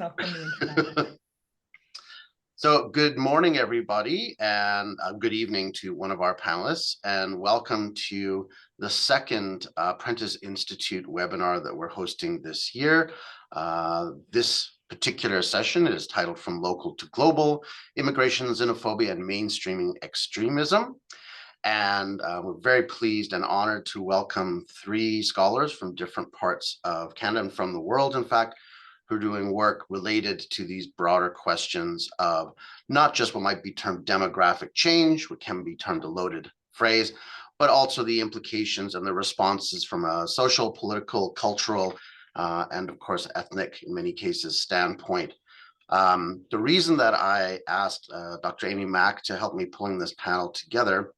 stuff on the internet. So good morning, everybody, and good evening to one of our panelists, and welcome to the second Prentice Institute webinar that we're hosting this year. This particular session is titled From Local to Global, Immigration, Xenophobia, and Mainstreaming Extremism. And we're very pleased and honored to welcome three scholars from different parts of Canada and from the world, in fact, who are doing work related to these broader questions of not just what might be termed demographic change, what can be termed a loaded phrase, but also the implications and the responses from a social, political, cultural, and of course, ethnic, in many cases, standpoint. The reason that I asked Dr. Amy Mack to help me pulling this panel together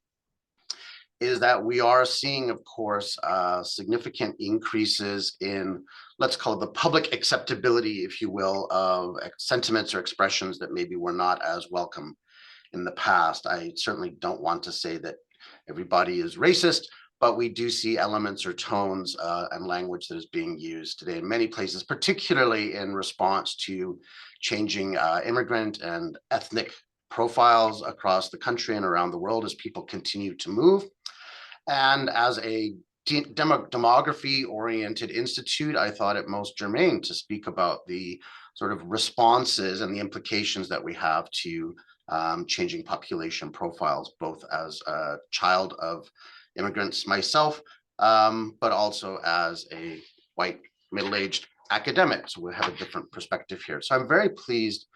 is that we are seeing, of course, significant increases in, let's call it the public acceptability, if you will, of sentiments or expressions that maybe were not as welcome in the past. I certainly don't want to say that everybody is racist, but we do see elements or tones and language that is being used today in many places, particularly in response to changing immigrant and ethnic profiles across the country and around the world as people continue to move. And as a demography-oriented institute, I thought it most germane to speak about the sort of responses and the implications that we have to changing population profiles, both as a child of immigrants myself, but also as a white middle-aged academic. So we have a different perspective here. So I'm very pleased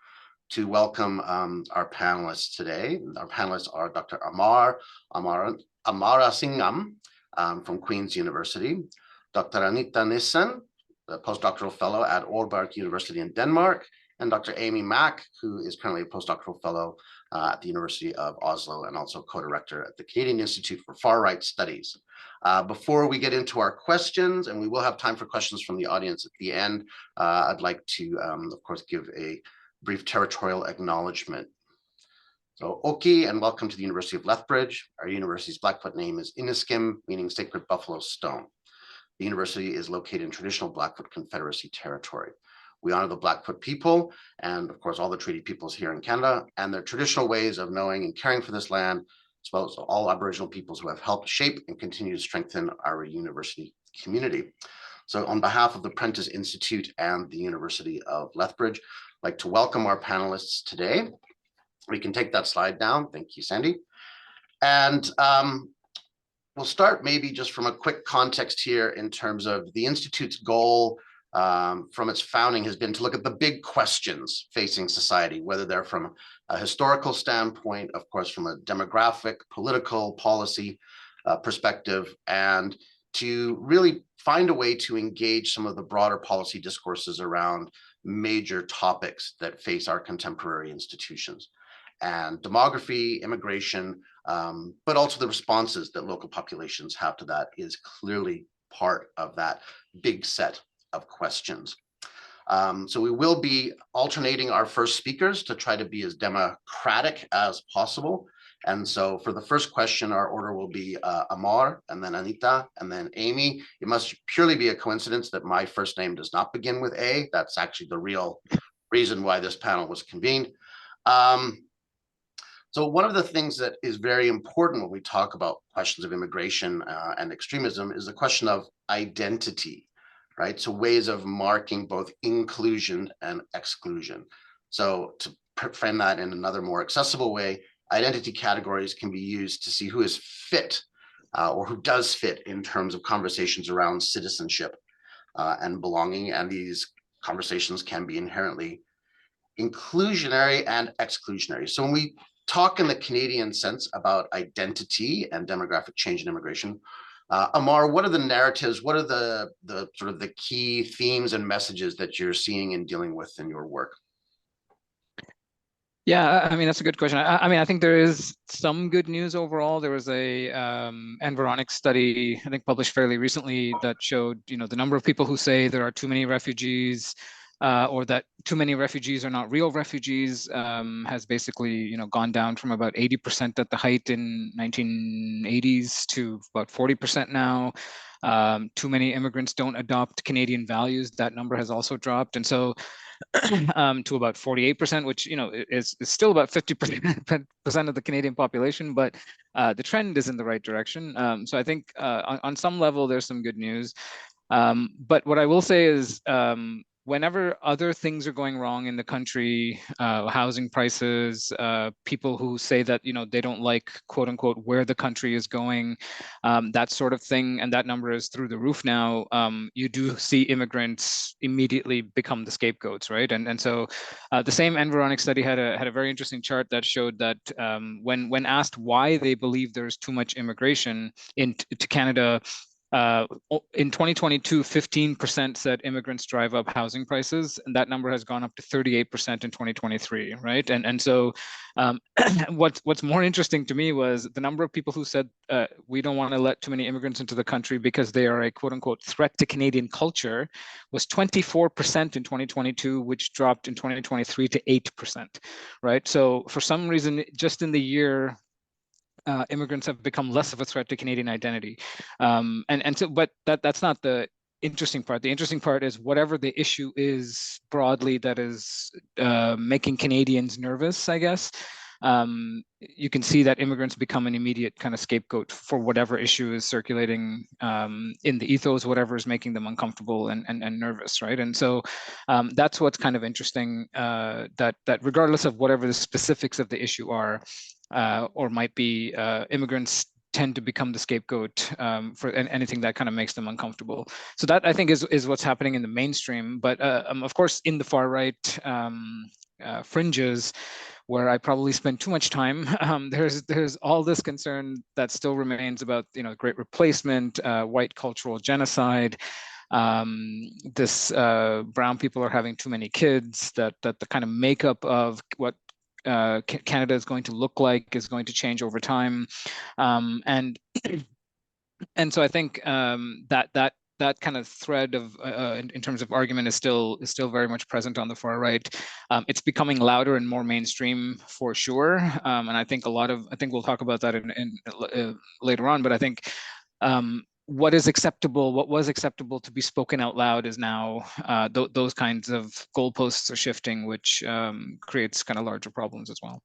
to welcome our panelists today. Our panelists are Dr. Amar Amarasingam from Queen's University, Dr. Anita Nissen, the postdoctoral fellow at Aalborg University in Denmark, and Dr. Amy Mack, who is currently a postdoctoral fellow at the University of Oslo and also co-director at the Canadian Institute for Far Right Studies. Before we get into our questions, and we will have time for questions from the audience at the end, I'd like to, of course, give a brief territorial acknowledgement. So, Oki, and welcome to the University of Lethbridge. Our university's Blackfoot name is Iniskim, meaning Sacred Buffalo Stone. The university is located in traditional Blackfoot Confederacy territory. We honor the Blackfoot people, and of course, all the treaty peoples here in Canada, and their traditional ways of knowing and caring for this land, as well as all Aboriginal peoples who have helped shape and continue to strengthen our university community. So on behalf of the Prentice Institute and the University of Lethbridge, I'd like to welcome our panelists today. We can take that slide down. Thank you, Sandy. And we'll start maybe just from a quick context here in terms of the Institute's goal from its founding has been to look at the big questions facing society, whether they're from a historical standpoint, of course, from a demographic, political, policy perspective, and to really find a way to engage some of the broader policy discourses around major topics that face our contemporary institutions. And demography, immigration, but also the responses that local populations have to that is clearly part of that big set of questions. So we will be alternating our first speakers to try to be as democratic as possible. And so for the first question, our order will be Amar, and then Anita, and then Amy. It must purely be a coincidence that my first name does not begin with A. That's actually the real reason why this panel was convened. So one of the things that is very important when we talk about questions of immigration and extremism is the question of identity, right? So ways of marking both inclusion and exclusion. So to frame that in another more accessible way, identity categories can be used to see who is fit or who does fit in terms of conversations around citizenship and belonging. And these conversations can be inherently inclusionary and exclusionary. So when we talk in the Canadian sense about identity and demographic change in immigration, Amar, what are the narratives? What are the sort of the key themes and messages that you're seeing and dealing with in your work? Yeah, I mean, that's a good question. I mean, I think there is some good news overall. There was a environic study, I think, published fairly recently that showed, the number of people who say there are too many refugees or that too many refugees are not real refugees, has basically gone down from about 80% at the height in 1980s to about 40% now. Too many immigrants don't adopt Canadian values. That number has also dropped, and so to about 48%, which is still about 50% of the Canadian population, but the trend is in the right direction. So I think on some level there's some good news. But what I will say is, whenever other things are going wrong in the country, housing prices, people who say that they don't like, quote unquote, where the country is going, that sort of thing, and that number is through the roof now, you do see immigrants immediately become the scapegoats, right? And so the same Environic study had a very interesting chart that showed that when asked why they believe there's too much immigration to Canada, in 2022, 15% said immigrants drive up housing prices, and that number has gone up to 38% in 2023, right? And so what's more interesting to me was the number of people who said we don't want to let too many immigrants into the country because they are a quote unquote threat to Canadian culture was 24% in 2022, which dropped in 2023 to 8%, right? So for some reason, just in the year, immigrants have become less of a threat to Canadian identity. And so, but that's not the interesting part. The interesting part is whatever the issue is broadly that is making Canadians nervous, I guess. You can see that immigrants become an immediate kind of scapegoat for whatever issue is circulating in the ethos, whatever is making them uncomfortable and nervous, right? And so that's what's kind of interesting, that regardless of whatever the specifics of the issue are, or might be, immigrants tend to become the scapegoat for anything that kind of makes them uncomfortable. So that, I think, is what's happening in the mainstream. But of course, in the far right fringes, where I probably spend too much time, there's all this concern that still remains about Great Replacement, white cultural genocide. This brown people are having too many kids, that the kind of makeup of what Canada is going to look like is going to change over time, and so I think that kind of thread of in terms of argument is still very much present on the far right. It's becoming louder and more mainstream for sure, and I think we'll talk about that in later on. But I think what was acceptable to be spoken out loud is now those kinds of goalposts are shifting, which creates kind of larger problems as well.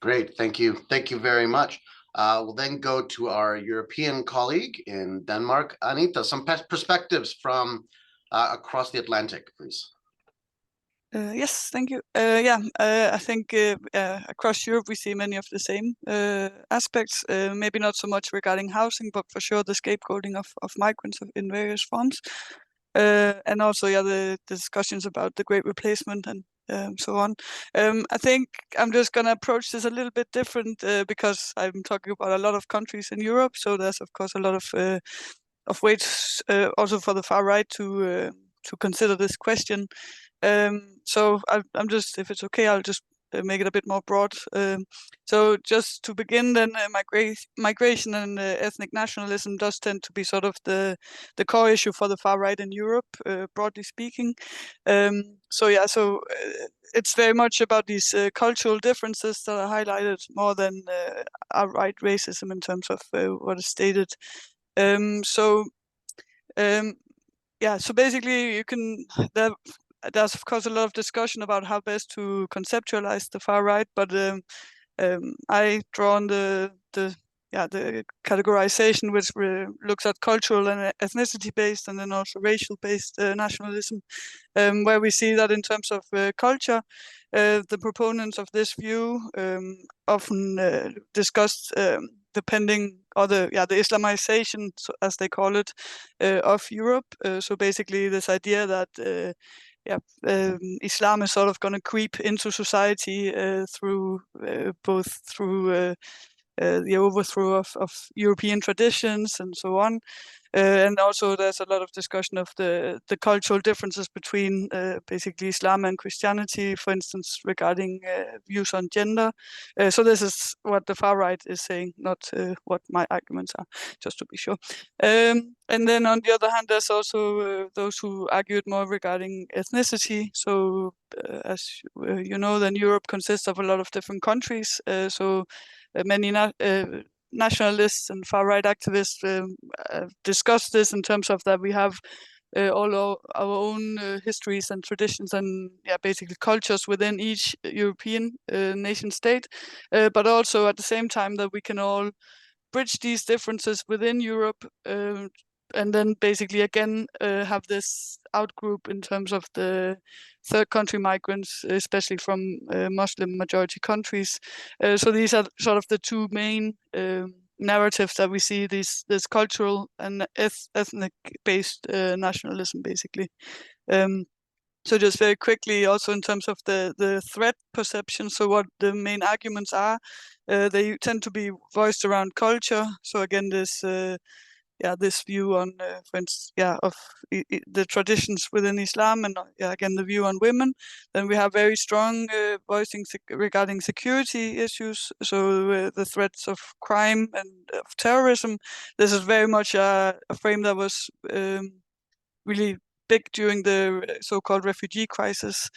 Great, thank you very much. We'll then go to our European colleague in Denmark. Anita, some perspectives from across the Atlantic, please. Yes, thank you. I think across Europe we see many of the same aspects, maybe not so much regarding housing, but for sure the scapegoating of migrants in various forms. And also, the discussions about the Great Replacement and so on. I think I'm just going to approach this a little bit different because I'm talking about a lot of countries in Europe. So there's, of course, a lot of ways also for the far right to consider this question. So I'm just, if it's okay, I'll just make it a bit more broad. So just to begin, then migration and ethnic nationalism does tend to be sort of the core issue for the far right in Europe, broadly speaking. So it's very much about these cultural differences that are highlighted more than outright racism in terms of what is stated. So basically there's of course a lot of discussion about how best to conceptualize the far right, but I draw on the categorization which looks at cultural and ethnicity based and then also racial based nationalism, where we see that in terms of culture, the proponents of this view often discussed depending on the Islamization, as they call it, of Europe. So basically this idea that Islam is sort of going to creep into society through the overthrow of European traditions and so on. And also there's a lot of discussion of the cultural differences between basically Islam and Christianity, for instance, regarding views on gender. So this is what the far right is saying, not what my arguments are, just to be sure. And then on the other hand, there's also those who argued more regarding ethnicity. So as you know, then Europe consists of a lot of different countries. So many nationalists and far-right activists discuss this in terms of that we have all our own histories and traditions and basically cultures within each European nation state, but also at the same time that we can all bridge these differences within Europe, and then basically again have this outgroup in terms of the third country migrants, especially from Muslim majority countries. So these are sort of the two main narratives that we see, this cultural and ethnic based nationalism, basically. So just very quickly, also in terms of the threat perception, so what the main arguments are, they tend to be voiced around culture. So again, this this view on, for instance, of the traditions within Islam, and again the view on women. Then we have very strong voicing regarding security issues. So the threats of crime and of terrorism. This is very much a frame that was really big during the so-called refugee crisis,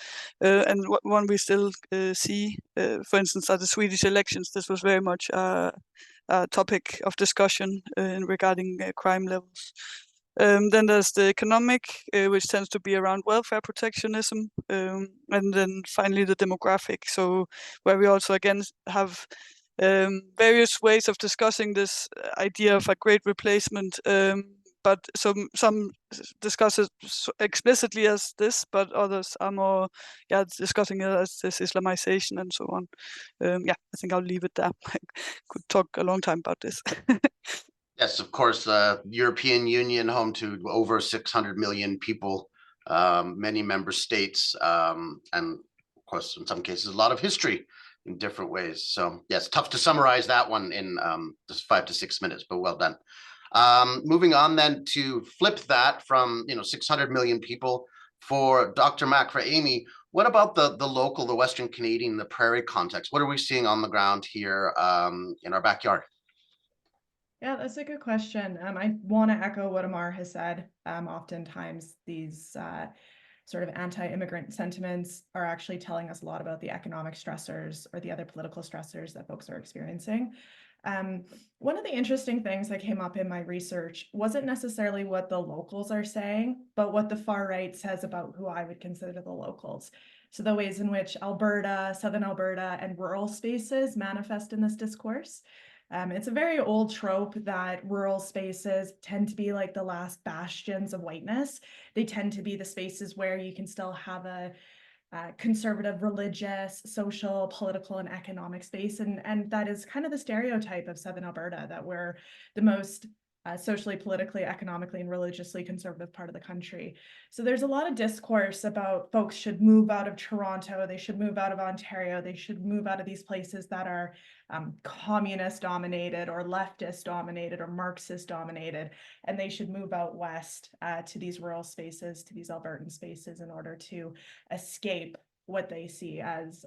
and one we still see. For instance, at the Swedish elections, this was very much a topic of discussion regarding crime levels. Then there's the economic, which tends to be around welfare protectionism, and then finally the demographic. So where we also again have various ways of discussing this idea of a great replacement. But some discuss it explicitly as this, but others are more discussing it as this Islamization and so on. I think I'll leave it there. I could talk a long time about this. Yes, of course, the European Union, home to over 600 million people, many member states, and of course, in some cases, a lot of history in different ways. So yes, tough to summarize that one in just 5 to 6 minutes, but well done. Moving on then to flip that from 600 million people for Dr. Mack, for Amy. What about the local, the Western Canadian, the prairie context? What are we seeing on the ground here in our backyard? Yeah, that's a good question. I want to echo what Amar has said. Oftentimes these sort of anti-immigrant sentiments are actually telling us a lot about the economic stressors or the other political stressors that folks are experiencing. One of the interesting things that came up in my research wasn't necessarily what the locals are saying, but what the far right says about who I would consider the locals. So the ways in which Alberta, Southern Alberta, and rural spaces manifest in this discourse. It's a very old trope that rural spaces tend to be like the last bastions of whiteness. They tend to be the spaces where you can still have a conservative, religious, social, political, and economic space. And that is kind of the stereotype of Southern Alberta, that we're the most socially, politically, economically, and religiously conservative part of the country. So there's a lot of discourse about folks should move out of Toronto, they should move out of Ontario, they should move out of these places that are communist dominated or leftist dominated or Marxist dominated, and they should move out west to these rural spaces, to these Albertan spaces, in order to escape what they see as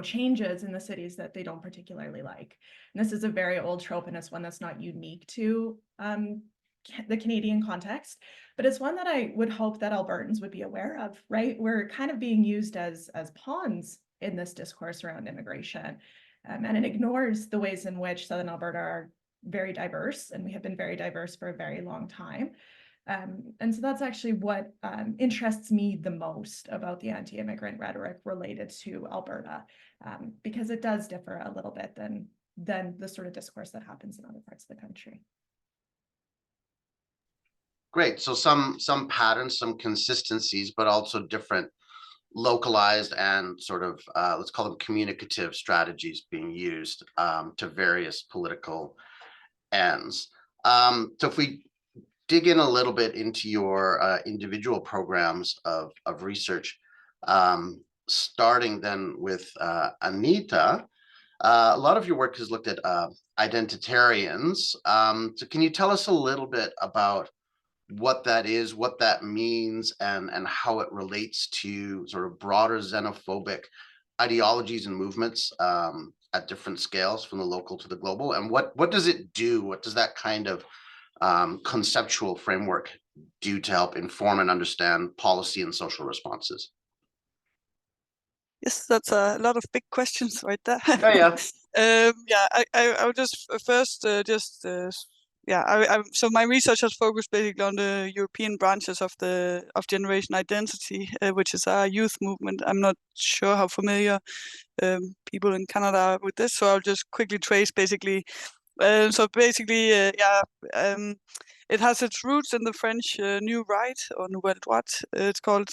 changes in the cities that they don't particularly like. And this is a very old trope, and it's one that's not unique to the Canadian context, but it's one that I would hope that Albertans would be aware of, right? We're kind of being used as pawns in this discourse around immigration. And it ignores the ways in which Southern Alberta are very diverse, and we have been very diverse for a very long time. And so that's actually what interests me the most about the anti-immigrant rhetoric related to Alberta, because it does differ a little bit than the sort of discourse that happens in other parts of the country. Great. So some patterns, some consistencies, but also different localized and sort of let's call them communicative strategies being used to various political ends. So if we dig in a little bit into your individual programs of research, starting then with Anita, A lot of your work has looked at identitarians. So can you tell us a little bit about what that is, what that means, and how it relates to sort of broader xenophobic ideologies and movements at different scales, from the local to the global? And what does it do? What does that kind of conceptual framework do to help inform and understand policy and social responses? Yes, that's a lot of big questions right there. Yeah. Yeah, I would just first so my research has focused basically on the European branches of Generation Identity, which is a youth movement. I'm not sure how familiar people in Canada are with this, so I'll just quickly trace basically. It has its roots in the French New Right, or Nouvelle Droite, it's called,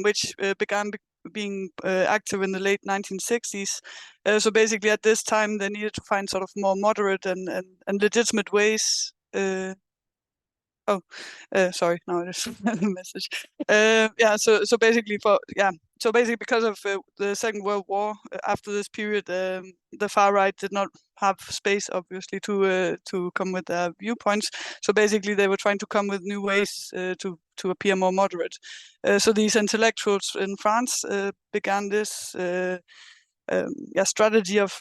which began being active in the late 1960s. So basically at this time they needed to find sort of more moderate and legitimate ways. Sorry, no, there's a message. So basically because of the Second World War, after this period, the far right did not have space, obviously, to come with their viewpoints. So basically, they were trying to come with new ways to appear more moderate. So these intellectuals in France began this strategy of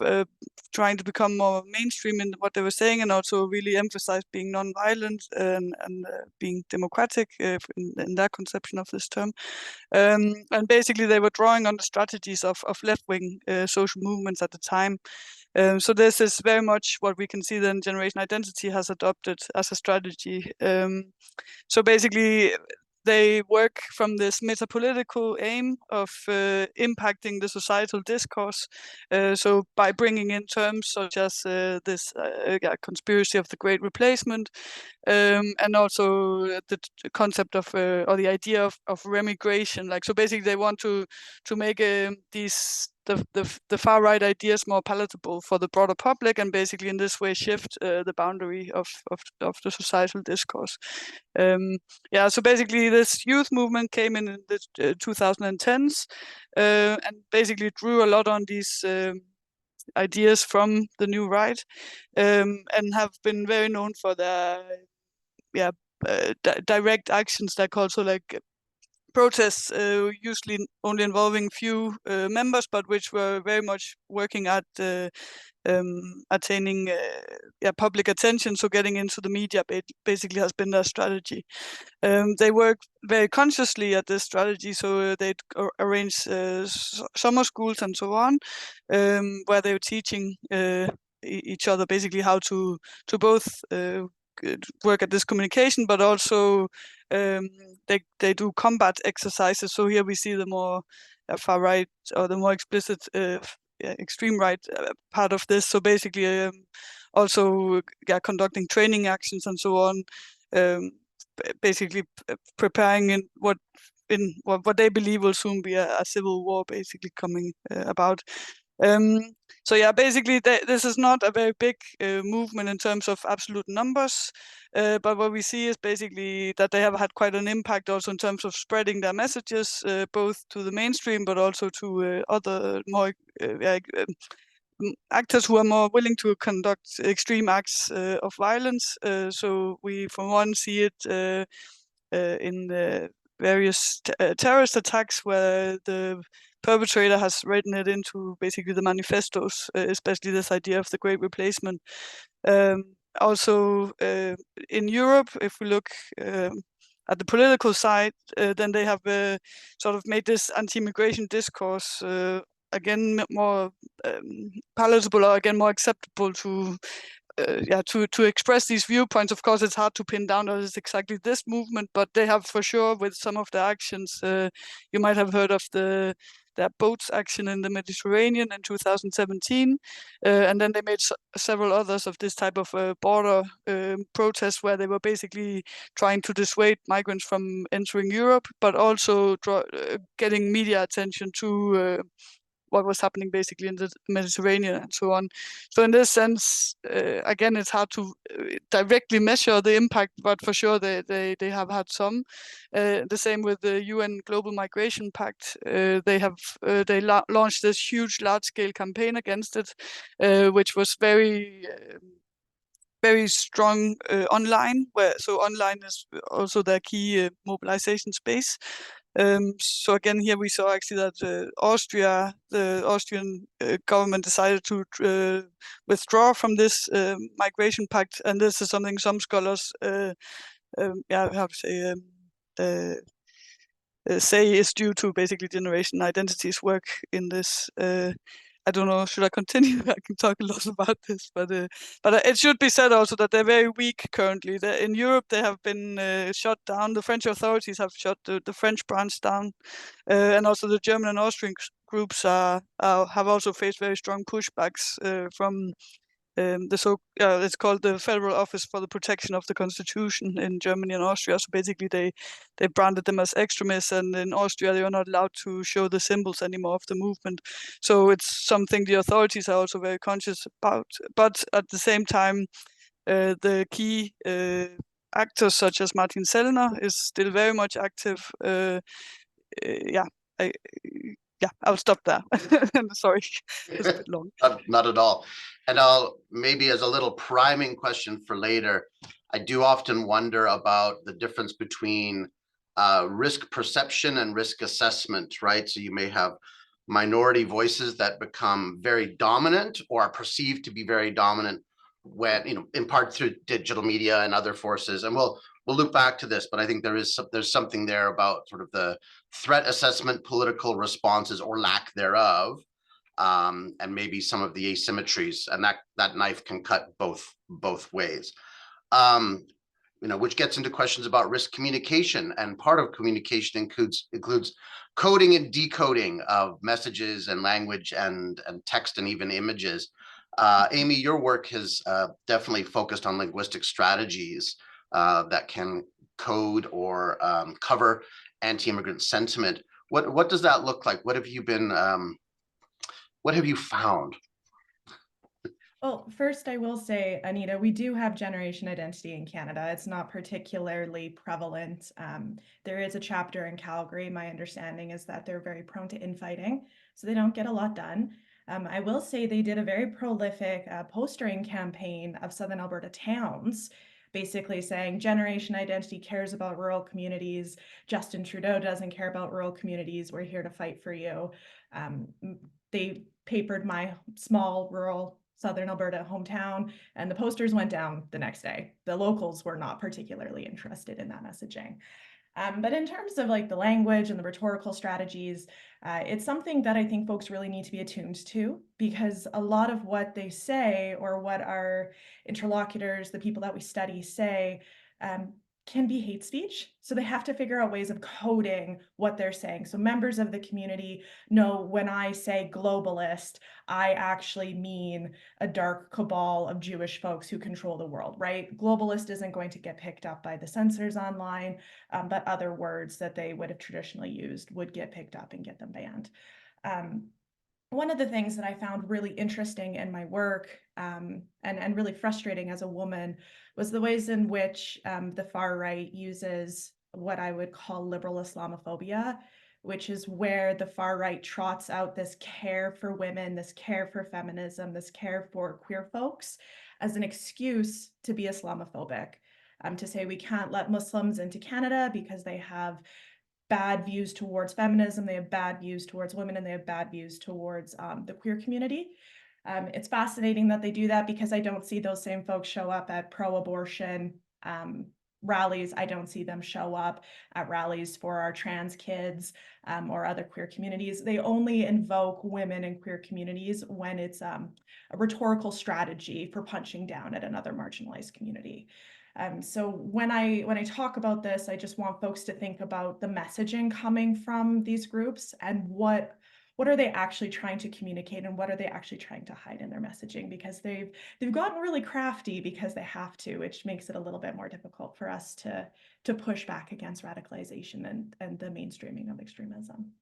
trying to become more mainstream in what they were saying, and also really emphasize being non-violent and being democratic in their conception of this term. And basically they were drawing on the strategies of left-wing social movements at the time. So this is very much what we can see then Generation Identity has adopted as a strategy. So basically they work from this metapolitical aim of impacting the societal discourse. So by bringing in terms such as this conspiracy of the Great Replacement, and also the concept of or the idea of remigration. Like, so basically they want to make the far right ideas more palatable for the broader public, and basically in this way shift the boundary of the societal discourse. So basically this youth movement came in the 2010s and basically drew a lot on these ideas from the New Right, and have been very known for their direct actions, like also like protests, usually only involving few members, but which were very much working at attaining public attention. So getting into the media basically has been their strategy. They work very consciously at this strategy, so they'd arrange summer schools and so on, where they were teaching each other basically how to both work at this communication, but also they do combat exercises. So here we see the more far right, or the more explicit extreme right part of this. So basically also conducting training actions and so on, basically preparing in what they believe will soon be a civil war basically coming about. So yeah, basically this is not a very big movement in terms of absolute numbers, but what we see is basically that they have had quite an impact also in terms of spreading their messages, both to the mainstream, but also to other more actors who are more willing to conduct extreme acts of violence. So we, for one, see it in the various terrorist attacks where the perpetrator has written it into basically the manifestos, especially this idea of the Great Replacement. Also in Europe, if we look at the political side, then they have sort of made this anti-immigration discourse again more palatable, or again more acceptable to express these viewpoints. Of course, it's hard to pin down that it's exactly this movement, but they have for sure, with some of the actions, you might have heard of their boats action in the Mediterranean in 2017, and then they made several others of this type of border protests, where they were basically trying to dissuade migrants from entering Europe, but also getting media attention to what was happening basically in the Mediterranean and so on. So in this sense, again, it's hard to directly measure the impact, but for sure they have had some. The same with the UN Global Migration Pact. They launched this huge, large-scale campaign against it, which was very strong online. So online is also their key mobilization space. So again, here we saw actually that the Austrian government decided to withdraw from this migration pact, and this is something some scholars, say is due to basically generation identities work in this. I don't know, should I continue? I can talk a lot about this, but it should be said also that they're very weak currently. In Europe, they have been shut down. The French authorities have shut the French branch down, and also the German and Austrian groups have also faced very strong pushbacks from it's called the Federal Office for the Protection of the Constitution in Germany and Austria. So basically they branded them as extremists, and in Austria they are not allowed to show the symbols anymore of the movement. So it's something the authorities are also very conscious about. But at the same time, the key actors such as Martin Sellner is still very much active. I'll stop there. Sorry, it's a bit long. Not at all. And I'll maybe, as a little priming question for later, I do often wonder about the difference between risk perception and risk assessment, right? So you may have minority voices that become very dominant or are perceived to be very dominant when, in part through digital media and other forces. And we'll loop back to this, but I think there's something there about sort of the threat assessment, political responses or lack thereof, and maybe some of the asymmetries, and that knife can cut both ways. Which gets into questions about risk communication, and part of communication includes coding and decoding of messages and language and text and even images. Amy, your work has definitely focused on linguistic strategies that can code or cover anti-immigrant sentiment. What does that look like? What have you found? Well, first I will say, Anita, we do have generation identity in Canada. It's not particularly prevalent. There is a chapter in Calgary. My understanding is that they're very prone to infighting, so they don't get a lot done. I will say they did a very prolific postering campaign of Southern Alberta towns, basically saying generation identity cares about rural communities. Justin Trudeau doesn't care about rural communities. We're here to fight for you. They papered my small rural Southern Alberta hometown, and the posters went down the next day. The locals were not particularly interested in that messaging. But in terms of like the language and the rhetorical strategies, it's something that I think folks really need to be attuned to, because a lot of what they say, or what our interlocutors, the people that we study, say, can be hate speech. So they have to figure out ways of coding what they're saying. So members of the community know when I say globalist, I actually mean a dark cabal of Jewish folks who control the world, right? Globalist isn't going to get picked up by the censors online, but other words that they would have traditionally used would get picked up and get them banned. One of the things that I found really interesting in my work, and really frustrating as a woman, was the ways in which the far right uses what I would call liberal Islamophobia, which is where the far right trots out this care for women, this care for feminism, this care for queer folks as an excuse to be Islamophobic, to say we can't let Muslims into Canada because they have bad views towards feminism, they have bad views towards women, and they have bad views towards the queer community. It's fascinating that they do that, because I don't see those same folks show up at pro-abortion rallies. I don't see them show up at rallies for our trans kids or other queer communities. They only invoke women and queer communities when it's a rhetorical strategy for punching down at another marginalized community. So when I talk about this, I just want folks to think about the messaging coming from these groups, and what are they actually trying to communicate, and what are they actually trying to hide in their messaging, because they've gotten really crafty because they have to, which makes it a little bit more difficult for us to push back against radicalization and the mainstreaming of extremism.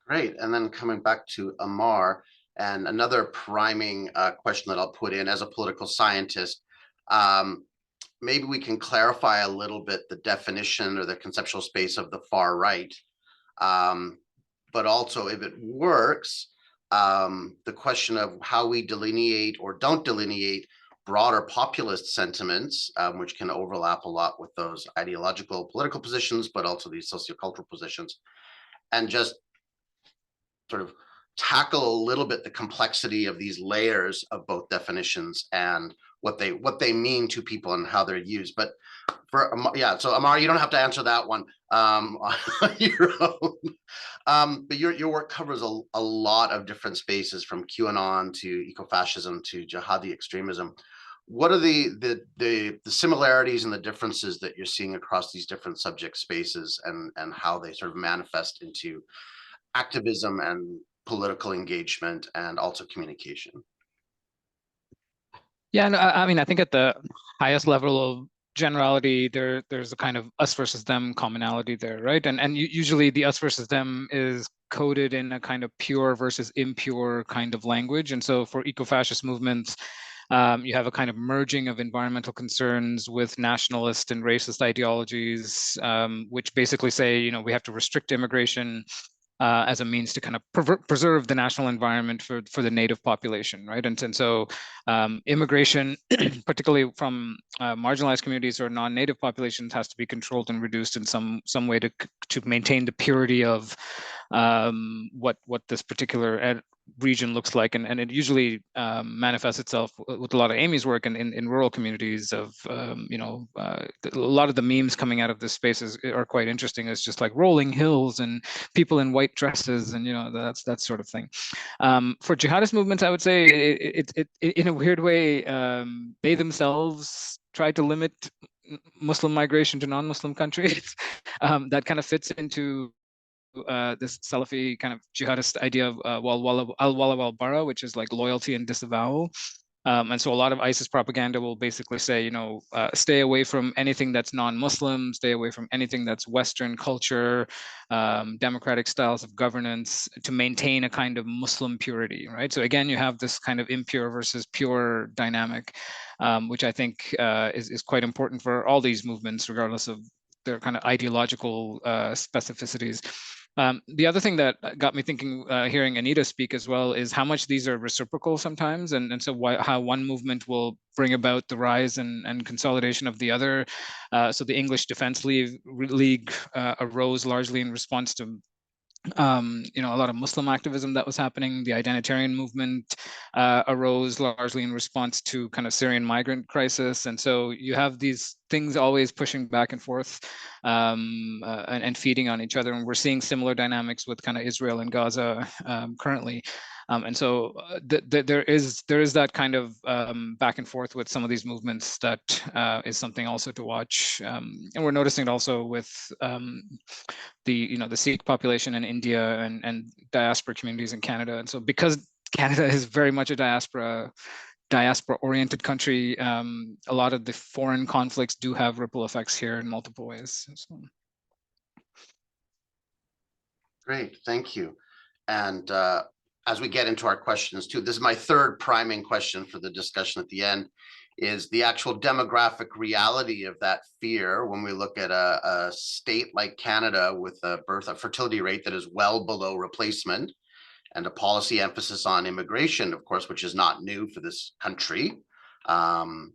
Great. And then coming back to Amar, and another priming question that I'll put in as a political scientist, maybe we can clarify a little bit the definition or the conceptual space of the far right. But also, if it works, the question of how we delineate or don't delineate broader populist sentiments, which can overlap a lot with those ideological political positions, but also these sociocultural positions, and just sort of tackle a little bit the complexity of these layers of both definitions and what they mean to people and how they're used. But for so Amar, you don't have to answer that one on your own. But your work covers a lot of different spaces, from QAnon to ecofascism to jihadi extremism. What are the similarities and the differences that you're seeing across these different subject spaces, and how they sort of manifest into activism and political engagement and also communication? Yeah, no, I mean, I think at the highest level of generality, there's a kind of us versus them commonality there, right? And usually the us versus them is coded in a kind of pure versus impure kind of language. And so for eco-fascist movements, you have a kind of merging of environmental concerns with nationalist and racist ideologies, which basically say, you know, we have to restrict immigration as a means to kind of preserve the national environment for the native population, right? And so immigration, particularly from marginalized communities or non-native populations, has to be controlled and reduced in some way to maintain the purity of what this particular region looks like, and it usually manifests itself with a lot of Amy's work in rural communities of a lot of the memes coming out of this space are quite interesting. It's just like rolling hills and people in white dresses, and that sort of thing. For jihadist movements, I would say it in a weird way, they themselves try to limit Muslim migration to non-Muslim countries. That kind of fits into this Salafi kind of jihadist idea of al-wala wal-bara, which is like loyalty and disavowal. And so a lot of ISIS propaganda will basically say, stay away from anything that's non-Muslim, stay away from anything that's Western culture, democratic styles of governance, to maintain a kind of Muslim purity, right? So again, you have this kind of impure versus pure dynamic, which I think is quite important for all these movements, regardless of their kind of ideological specificities. The other thing that got me thinking, hearing Anita speak as well, is how much these are reciprocal sometimes, and so how one movement will bring about the rise and consolidation of the other. So the English Defence League arose largely in response to a lot of Muslim activism that was happening. The identitarian movement arose largely in response to kind of Syrian migrant crisis. And so you have these things always pushing back and forth and feeding on each other. And we're seeing similar dynamics with kind of Israel and Gaza currently. And so there is that kind of back and forth with some of these movements that is something also to watch. And we're noticing it also with the Sikh population in India and diaspora communities in Canada. And so because Canada is very much a diaspora-oriented country, a lot of the foreign conflicts do have ripple effects here in multiple ways. So. Great, thank you. And as we get into our questions too, this is my third priming question for the discussion at the end, is the actual demographic reality of that fear when we look at a state like Canada with a fertility rate that is well below replacement, and a policy emphasis on immigration, of course, which is not new for this country. The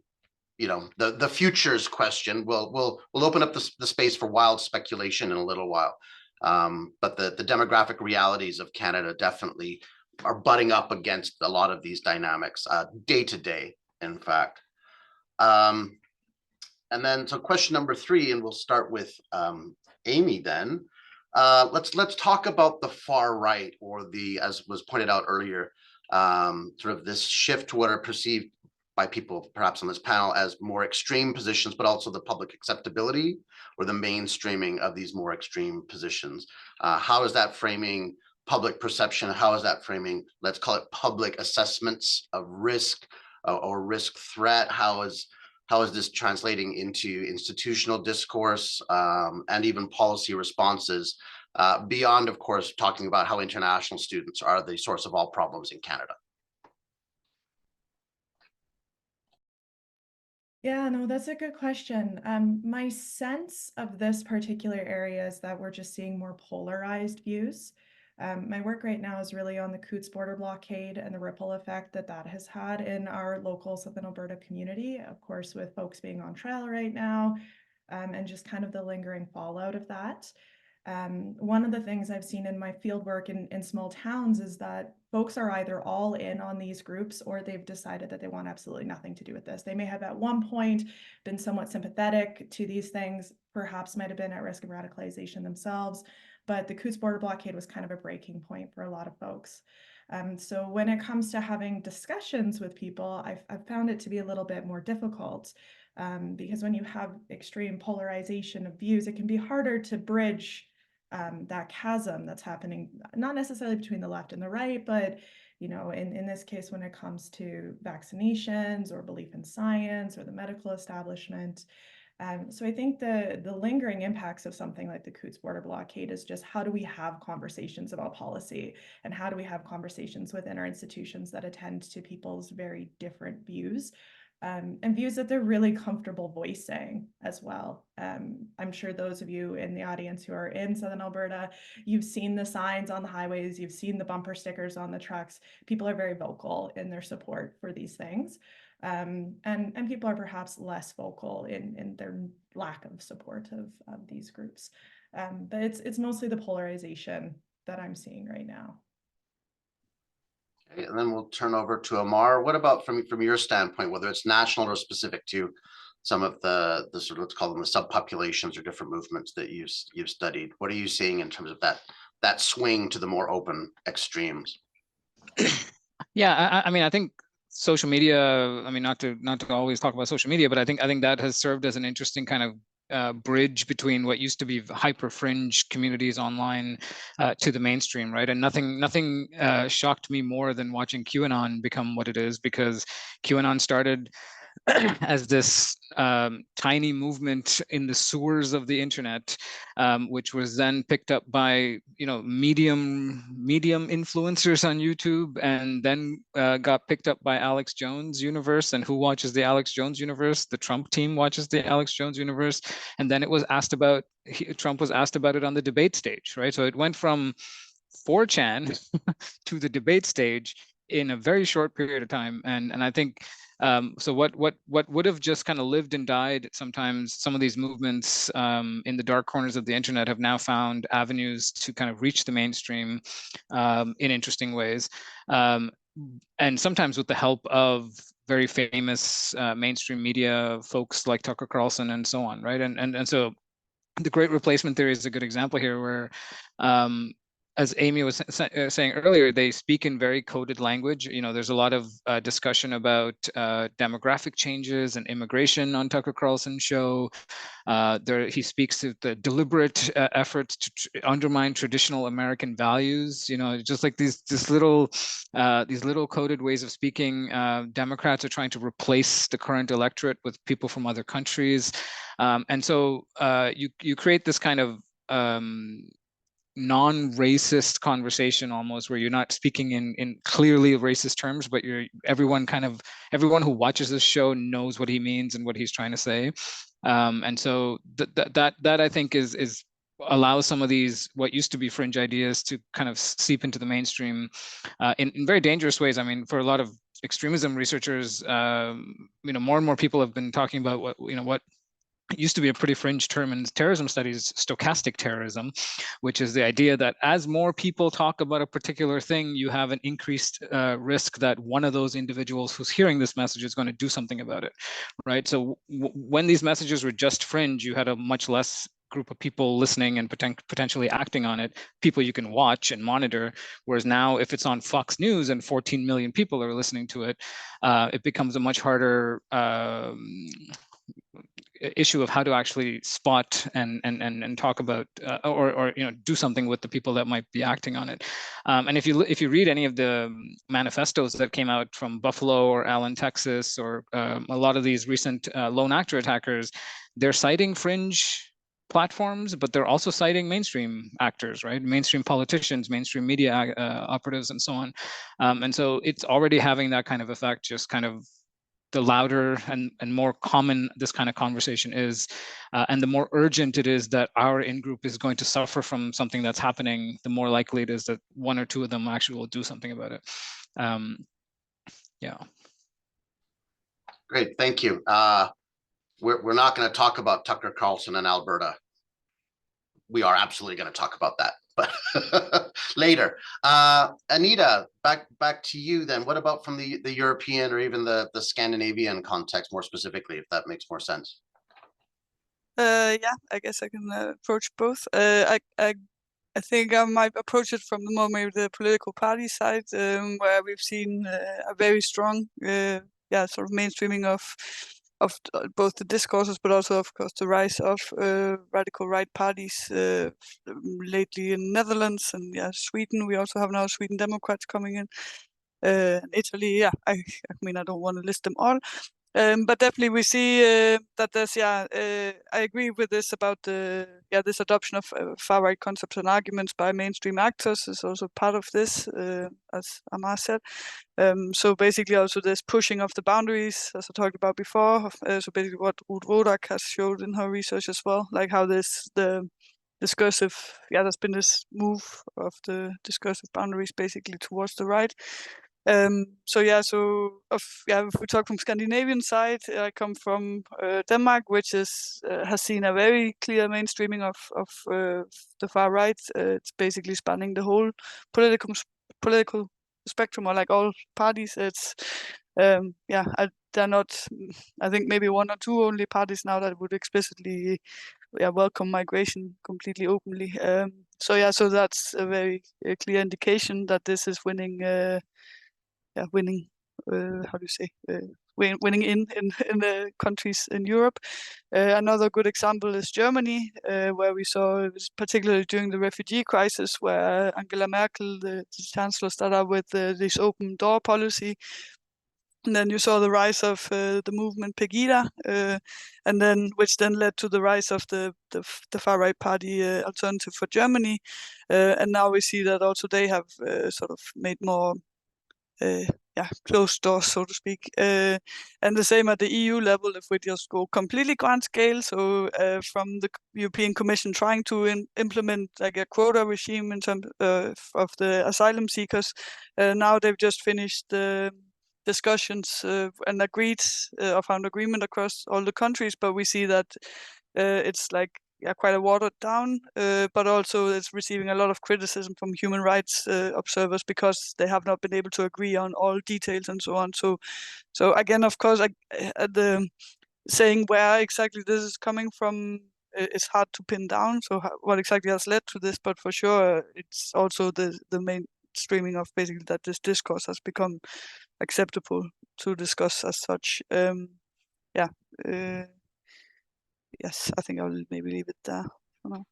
futures question, we'll open up the space for wild speculation in a little while. But the demographic realities of Canada definitely are butting up against a lot of these dynamics day to day, in fact. And then, so question number 3, and we'll start with Amy then. Let's talk about the far right, or as was pointed out earlier, sort of this shift to what are perceived by people perhaps on this panel as more extreme positions, but also the public acceptability or the mainstreaming of these more extreme positions. How is that framing public perception? How is that framing, let's call it, public assessments of risk or risk threat? How is how is this translating into institutional discourse and even policy responses beyond, of course, talking about how international students are the source of all problems in Canada? Yeah, no, that's a good question. My sense of this particular area is that we're just seeing more polarized views. My work right now is really on the Coutts border blockade and the ripple effect that that has had in our local Southern Alberta community, of course, with folks being on trial right now, and just kind of the lingering fallout of that. One of the things I've seen in my field work in small towns is that folks are either all in on these groups or they've decided that they want absolutely nothing to do with this. They may have at one point been somewhat sympathetic to these things, perhaps might have been at risk of radicalization themselves, but the Coutts border blockade was kind of a breaking point for a lot of folks. So when it comes to having discussions with people, I've found it to be a little bit more difficult. Because when you have extreme polarization of views, it can be harder to bridge that chasm that's happening, not necessarily between the left and the right, but in this case, when it comes to vaccinations or belief in science or the medical establishment. So I think the lingering impacts of something like the Coutts border blockade is just how do we have conversations about policy, and how do we have conversations within our institutions that attend to people's very different views. And views that they're really comfortable voicing as well. I'm sure those of you in the audience who are in Southern Alberta, you've seen the signs on the highways, you've seen the bumper stickers on the trucks. People are very vocal in their support for these things. And people are perhaps less vocal in their lack of support of these groups. But it's mostly the polarization that I'm seeing right now. And then we'll turn over to Amar. What about from your standpoint, whether it's national or specific to some of the sort of, let's call them the subpopulations or different movements that you've studied? What are you seeing in terms of that swing to the more open extremes? Yeah, I mean, I think social media, I mean, not to always talk about social media, but I think that has served as an interesting kind of bridge between what used to be hyper fringe communities online to the mainstream, right? And nothing shocked me more than watching QAnon become what it is, because QAnon started as this tiny movement in the sewers of the internet, which was then picked up by medium influencers on YouTube, and then got picked up by Alex Jones universe. And who watches the Alex Jones universe? The Trump team watches the Alex Jones universe. And then it was asked about, Trump was asked about it on the debate stage, right? So it went from 4chan to the debate stage in a very short period of time. And I think so what would have just kind of lived and died sometimes, some of these movements in the dark corners of the internet have now found avenues to kind of reach the mainstream in interesting ways, and sometimes with the help of very famous mainstream media folks like Tucker Carlson and so on, right? And so the Great Replacement theory is a good example here, where as Amy was saying earlier, they speak in very coded language. There's a lot of discussion about demographic changes and immigration on Tucker Carlson's show. He speaks to the deliberate efforts to undermine traditional American values. Just like these little coded ways of speaking. Democrats are trying to replace the current electorate with people from other countries, and so you create this kind of non-racist conversation almost, where you're not speaking in clearly racist terms, but everyone who watches this show knows what he means and what he's trying to say, and so that I think is allows some of these what used to be fringe ideas to kind of seep into the mainstream in very dangerous ways. I mean, for a lot of extremism researchers, more and more people have been talking about what used to be a pretty fringe term in terrorism studies, stochastic terrorism, which is the idea that as more people talk about a particular thing, you have an increased risk that one of those individuals who's hearing this message is going to do something about it, right? So when these messages were just fringe, you had a much less group of people listening and potentially acting on it, people you can watch and monitor. Whereas now, if it's on Fox News and 14 million people are listening to it, it becomes a much harder issue of how to actually spot and talk about or do something with the people that might be acting on it. And if you read any of the manifestos that came out from Buffalo or Allen, Texas, or a lot of these recent lone actor attackers, they're citing fringe platforms, but they're also citing mainstream actors, right? Mainstream politicians, mainstream media operatives, and so on. And so it's already having that kind of effect, just kind of the louder and more common this kind of conversation is, and the more urgent it is that our in-group is going to suffer from something that's happening, the more likely it is that one or two of them actually will do something about it. Yeah. Great, thank you. We're not going to talk about Tucker Carlson in Alberta. We are absolutely going to talk about that, but later. Anita, back to you then. What about from the European or even the Scandinavian context more specifically, if that makes more sense? Yeah, I guess I can approach both. I think I might approach it from the more maybe the political party side, where we've seen a very strong, sort of mainstreaming of both the discourses, but also, of course, the rise of radical right parties lately in Netherlands and Sweden. We also have now Sweden Democrats coming in. Italy, I mean, I don't want to list them all. But definitely we see that there's, I agree with this about this adoption of far-right concepts and arguments by mainstream actors is also part of this, as Amar said. So basically also this pushing of the boundaries, as I talked about before. So basically what rhetoric has showed in her research as well, like how the discursive, there's been this move of the discursive boundaries basically towards the right. If we talk from Scandinavian side, I come from Denmark, which has seen a very clear mainstreaming of the far right. It's basically spanning the whole political spectrum, or like all parties. It's they're not. I think maybe one or two only parties now that would explicitly welcome migration completely openly. So that's a very clear indication that this is winning. Winning, how do you say, winning in the countries in Europe. Another good example is Germany, where we saw, particularly during the refugee crisis, where Angela Merkel, the chancellor, started out with this open door policy. And then you saw the rise of the movement Pegida, which then led to the rise of the far right party Alternative for Germany. And now we see that also they have sort of made more closed doors, so to speak. And the same at the EU level, if we just go completely grand scale. So from the European Commission trying to implement like a quota regime in terms of the asylum seekers, now they've just finished the discussions and found agreement across all the countries. But we see that it's like quite a watered down, but also it's receiving a lot of criticism from human rights observers because they have not been able to agree on all details and so on. So again, of course, the saying where exactly this is coming from is hard to pin down. So what exactly has led to this? But for sure, it's also the mainstreaming of basically that this discourse has become acceptable to discuss as such. Yes, I think I'll maybe leave it there for now.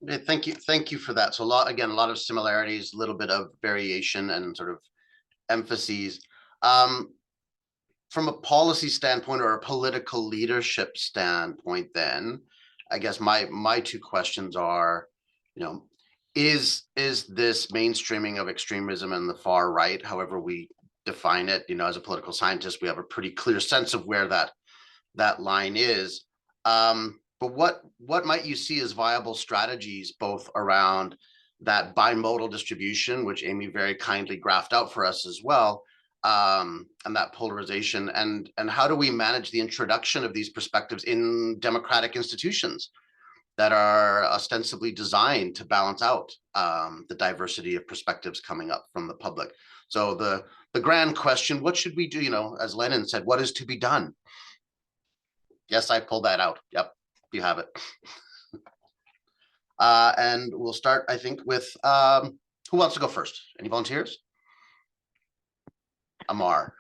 Okay, thank you for that. So a lot of similarities, a little bit of variation and sort of emphases. From a policy standpoint or a political leadership standpoint, then I guess my two questions are, is this mainstreaming of extremism and the far right, however we define it, as a political scientist, we have a pretty clear sense of where that line is. But what might you see as viable strategies, both around that bimodal distribution, which Amy very kindly graphed out for us as well, and that polarization, and how do we manage the introduction of these perspectives in democratic institutions that are ostensibly designed to balance out the diversity of perspectives coming up from the public? So the grand question, what should we do? As Lenin said, what is to be done? Yes, I pulled that out. Yep, you have it. And we'll start, I think, with who wants to go first? Any volunteers? Amar.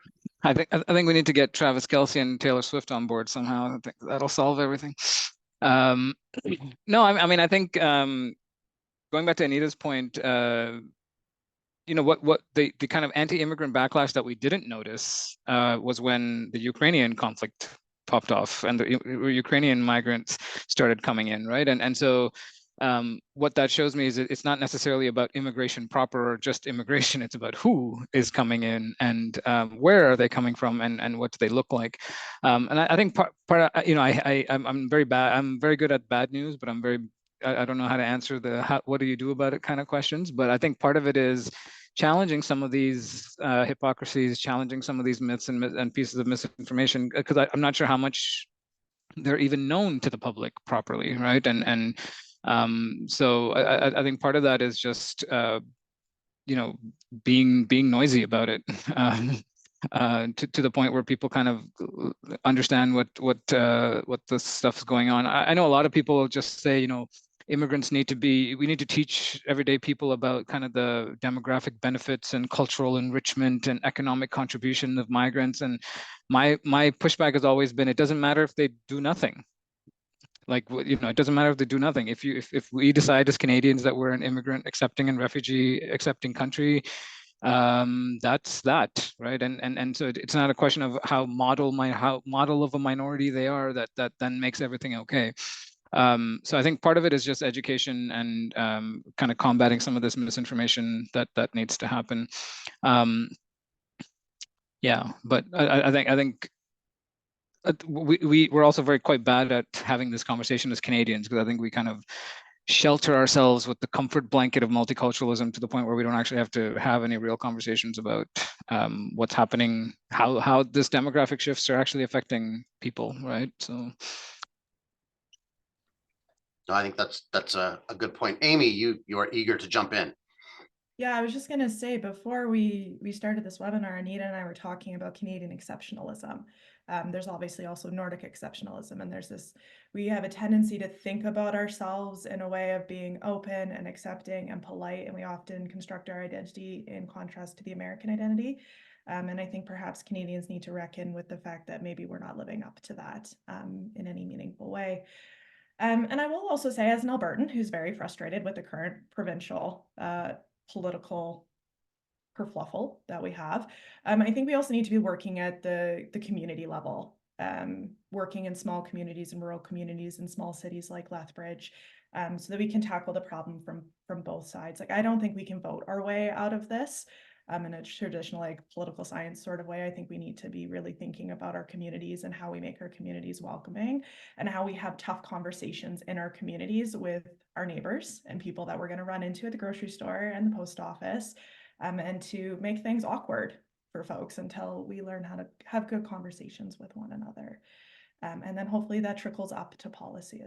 I think we need to get Travis Kelce and Taylor Swift on board somehow. I think that'll solve everything. No, I mean, I think going back to Anita's point, what the kind of anti-immigrant backlash that we didn't notice was when the Ukrainian conflict popped off and the Ukrainian migrants started coming in, right? And so what that shows me is it's not necessarily about immigration proper or just immigration. It's about who is coming in and where are they coming from and what do they look like. And I think part I'm very bad. I'm very good at bad news, but I don't know how to answer the what do you do about it kind of questions. But I think part of it is challenging some of these hypocrisies, challenging some of these myths and pieces of misinformation, because I'm not sure how much they're even known to the public properly, right? And so I think part of that is just being noisy about it to the point where people kind of understand what the stuff's going on. I know a lot of people just say, immigrants we need to teach everyday people about kind of the demographic benefits and cultural enrichment and economic contribution of migrants. And my pushback has always been, it doesn't matter if they do nothing. Like, it doesn't matter if they do nothing. If we decide as Canadians that we're an immigrant accepting and refugee accepting country, that's that, right? And so it's not a question of how model of a minority they are that then makes everything okay. So I think part of it is just education and kind of combating some of this misinformation that needs to happen. Yeah, but I think we're also quite bad at having this conversation as Canadians, because I think we kind of shelter ourselves with the comfort blanket of multiculturalism to the point where we don't actually have to have any real conversations about what's happening, how this demographic shifts are actually affecting people, right? So no, I think that's a good point. Amy, you are eager to jump in. Yeah, I was just going to say, before we started this webinar, Anita and I were talking about Canadian exceptionalism. There's obviously also Nordic exceptionalism, and we have a tendency to think about ourselves in a way of being open and accepting and polite, and we often construct our identity in contrast to the American identity. And I think perhaps Canadians need to reckon with the fact that maybe we're not living up to that in any meaningful way. And I will also say, as an Albertan who's very frustrated with the current provincial political kerfluffle that we have, I think we also need to be working at the community level, working in small communities and rural communities in small cities like Lethbridge, so that we can tackle the problem from both sides. Like, I don't think we can vote our way out of this in a traditional political science sort of way. I think we need to be really thinking about our communities and how we make our communities welcoming, and how we have tough conversations in our communities with our neighbors and people that we're going to run into at the grocery store and the post office, and to make things awkward for folks until we learn how to have good conversations with one another. And then hopefully that trickles up to policy as